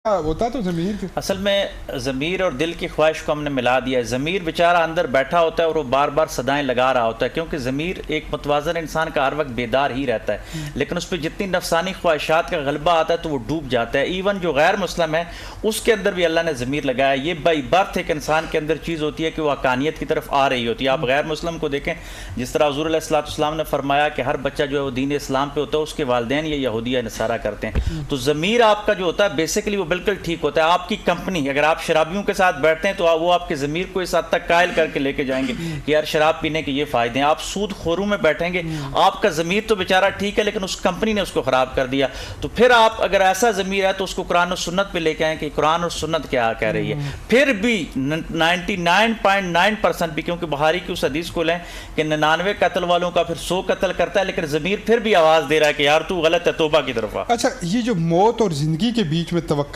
होता तो ज़मीर के असल में ज़मीर और दिल की ख्वाहिश को हमने मिला दिया है। ज़मीर बेचारा अंदर बैठा होता है और वो बार बार सदाएं लगा रहा होता है, क्योंकि ज़मीर एक मुतवाज़न इंसान का हर वक्त बेदार ही रहता है, लेकिन उस पर जितनी नफसानी ख्वाहिशात का गलबा आता है तो वो डूब जाता है। इवन जो गैर मुस्लिम है उसके अंदर भी अल्लाह ने ज़मीर लगाया। ये बाई बर्थ एक इंसान के अंदर चीज़ होती है कि वो हकानियत की तरफ आ रही होती है। आप गैर मुस्लिम को देखें, जिस तरह हुज़ूर अलैहिस्सलाम ने फरमाया कि हर बच्चा जो है वो दीन इस्लाम पे होता है, उसके वालिदैन या यहूदी या नसारा करते हैं। तो ज़मीर आपका जो होता है बेसिकली वो बिल्कुल ठीक होता है। आपकी कंपनी, अगर आप शराबियों के साथ बैठते हैं तो वो आपके ज़मीर को इस हद तक कायल करके लेके जाएंगे कि यार शराब पीने के ये फ़ायदे हैं। आप सूद खोरों में बैठेंगे, आपका ज़मीर तो बेचारा ठीक है लेकिन उस कंपनी ने उसको ख़राब कर दिया। तो फिर आप अगर ऐसा ज़मीर है तो उसको कुरान और सुन्नत पे लेके आएँ कि कुरान और सुन्नत क्या कह रही है। फिर भी 99.9% भी, क्योंकि बुखारी की उस हदीस को लें कि 99 कत्ल वालों का फिर 100 कत्ल करता है, लेकिन ज़मीर फिर भी आवाज़ दे रहा है कि यार तू गलत है, तौबा की तरफ आ। अच्छा, ये जो मौत और ज़िंदगी के बीच में तवक्कुल